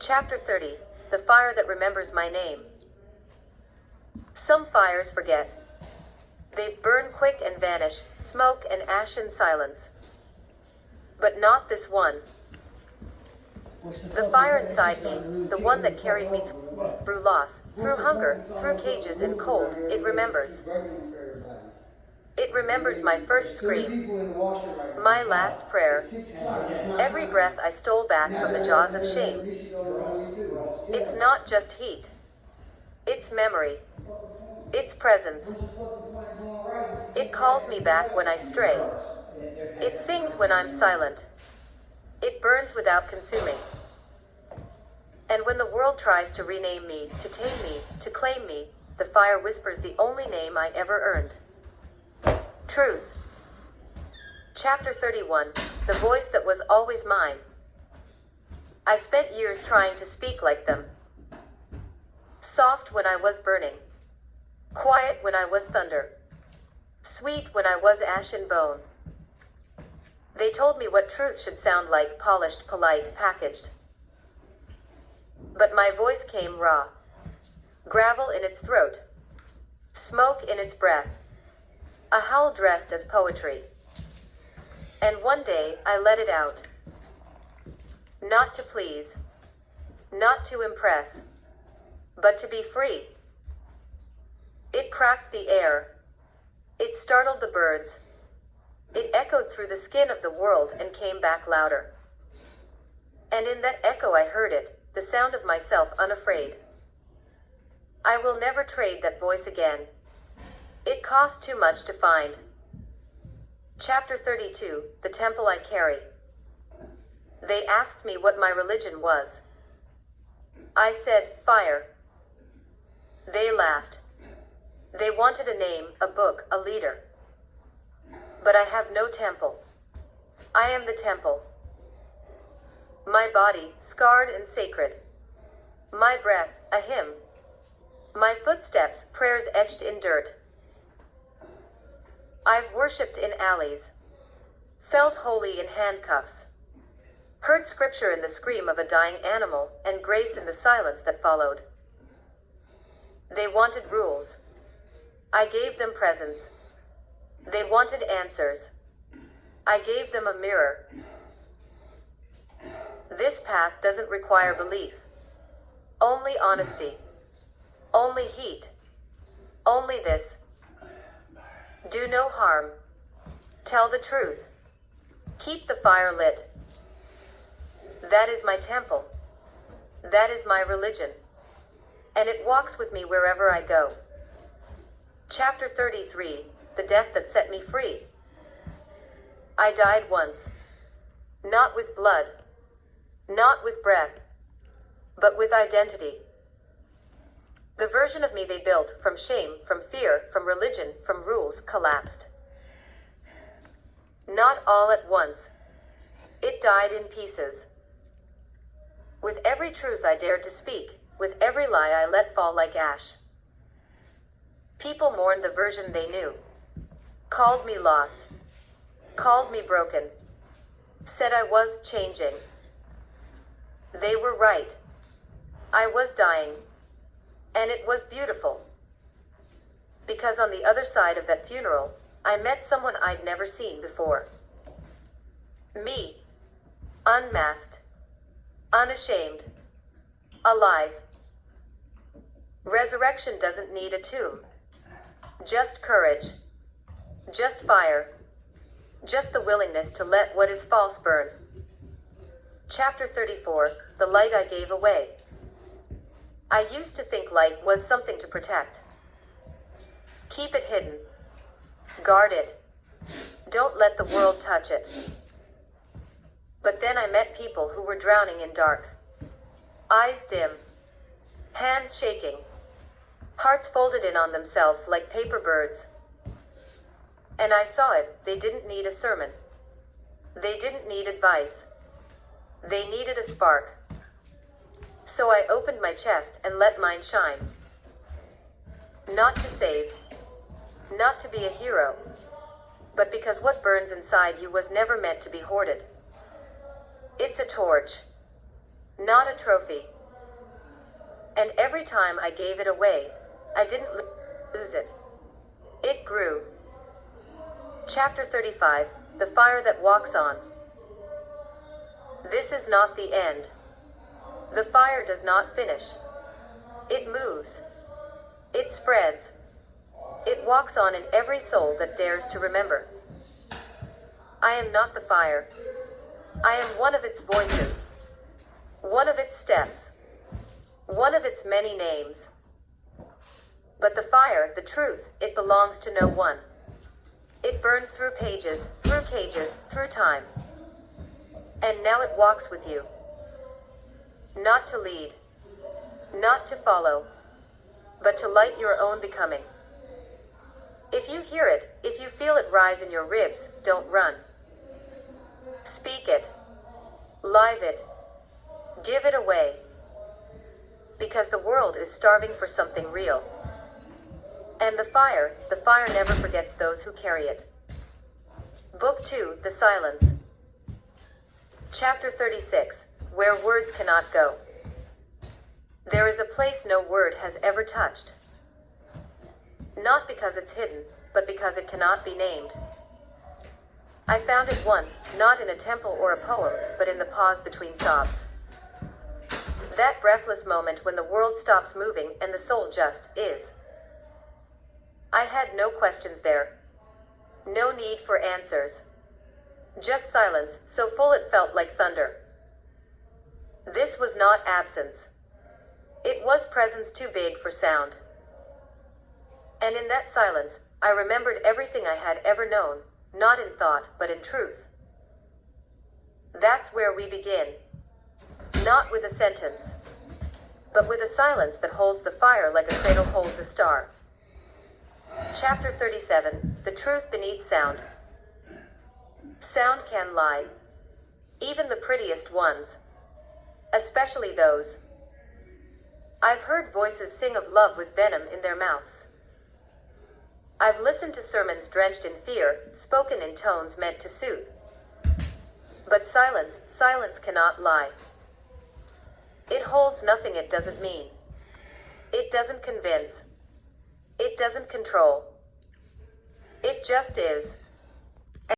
Chapter 30, The Fire That Remembers My Name. Some fires forget. They burn quick and vanish, smoke and ash in silence. But not this one. The fire inside me, the one that carried me through loss, through hunger, through cages and cold, it remembers. It remembers my first scream, my last prayer, every breath I stole back from the jaws of shame. It's not just heat. It's memory. It's presence. It calls me back when I stray. It sings when I'm silent. It burns without consuming. And when the world tries to rename me, to tame me, to claim me, the fire whispers the only name I ever earned. Truth. Chapter 31, The Voice That Was Always Mine. I spent years trying to speak like them. Soft when I was burning. Quiet when I was thunder. Sweet when I was ash and bone. They told me what truth should sound like, polished, polite, packaged. But my voice came raw. Gravel in its throat. Smoke in its breath. A howl dressed as poetry. And one day I let it out. Not to please. Not to impress. But to be free. It cracked the air. It startled the birds. It echoed through the skin of the world and came back louder. And in that echo I heard it, the sound of myself unafraid. I will never trade that voice again. It cost too much to find. Chapter 32, The Temple I Carry. They asked me what my religion was. I said, fire. They laughed. They wanted a name, a book, a leader. But I have no temple. I am the temple. My body, scarred and sacred. My breath, a hymn. My footsteps, prayers etched in dirt. I've worshipped in alleys. Felt holy in handcuffs. Heard scripture in the scream of a dying animal, and grace in the silence that followed. They wanted rules. I gave them presents. They wanted answers. I gave them a mirror. This path doesn't require belief. Only honesty. Only heat. Only this. Do no harm. Tell the truth. Keep the fire lit. That is my temple. That is my religion. And it walks with me wherever I go. Chapter 33, The Death That Set Me Free. I died once. Not with blood. Not with breath. But with identity. The version of me they built, from shame, from fear, from religion, from rules, collapsed. Not all at once. It died in pieces. With every truth I dared to speak, with every lie I let fall like ash. People mourned the version they knew. Called me lost. Called me broken. Said I was changing. They were right. I was dying. And it was beautiful. Because on the other side of that funeral, I met someone I'd never seen before. Me. Unmasked. Unashamed. Alive. Resurrection doesn't need a tomb. Just courage. Just fire. Just the willingness to let what is false burn. Chapter 34, The Light I Gave Away. I used to think light was something to protect. Keep it hidden. Guard it. Don't let the world touch it. But then I met people who were drowning in dark. Eyes dim. Hands shaking. Hearts folded in on themselves like paper birds. And I saw it, they didn't need a sermon. They didn't need advice. They needed a spark. So I opened my chest and let mine shine. Not to save. Not to be a hero. But because what burns inside you was never meant to be hoarded. It's a torch. not a trophy. And every time I gave it away, I didn't lose it. It grew. Chapter 35, The Fire That Walks On. This is not the end. The fire does not finish. It moves. It spreads. It walks on in every soul that dares to remember. I am not the fire. I am one of its voices, one of its steps, one of its many names. But the fire, the truth, it belongs to no one. It burns through pages, through cages, through time. And now it walks with you. Not to lead, not to follow, but to light your own becoming. If you hear it, if you feel it rise in your ribs, don't run. Speak it. Live it. Give it away. Because the world is starving for something real. And the fire never forgets those who carry it. Book 2, The Silence. Chapter 36, Where Words Cannot Go. There is a place no word has ever touched. Not because it's hidden, but because it cannot be named. I found it once, not in a temple or a poem, but in the pause between sobs. That breathless moment when the world stops moving and the soul just is. I had no questions there. No need for answers. Just silence, so full it felt like thunder. This was not absence. It was presence too big for sound. And in that silence, I remembered everything I had ever known, not in thought, but in truth. That's where we begin. Not with a sentence, but with a silence that holds the fire like a cradle holds a star. Chapter 37, The Truth Beneath Sound. Sound can lie. Even the prettiest ones. Especially those. I've heard voices sing of love with venom in their mouths. I've listened to sermons drenched in fear, spoken in tones meant to soothe. But silence cannot lie. It holds nothing it doesn't mean. It doesn't convince. It doesn't control. It just is.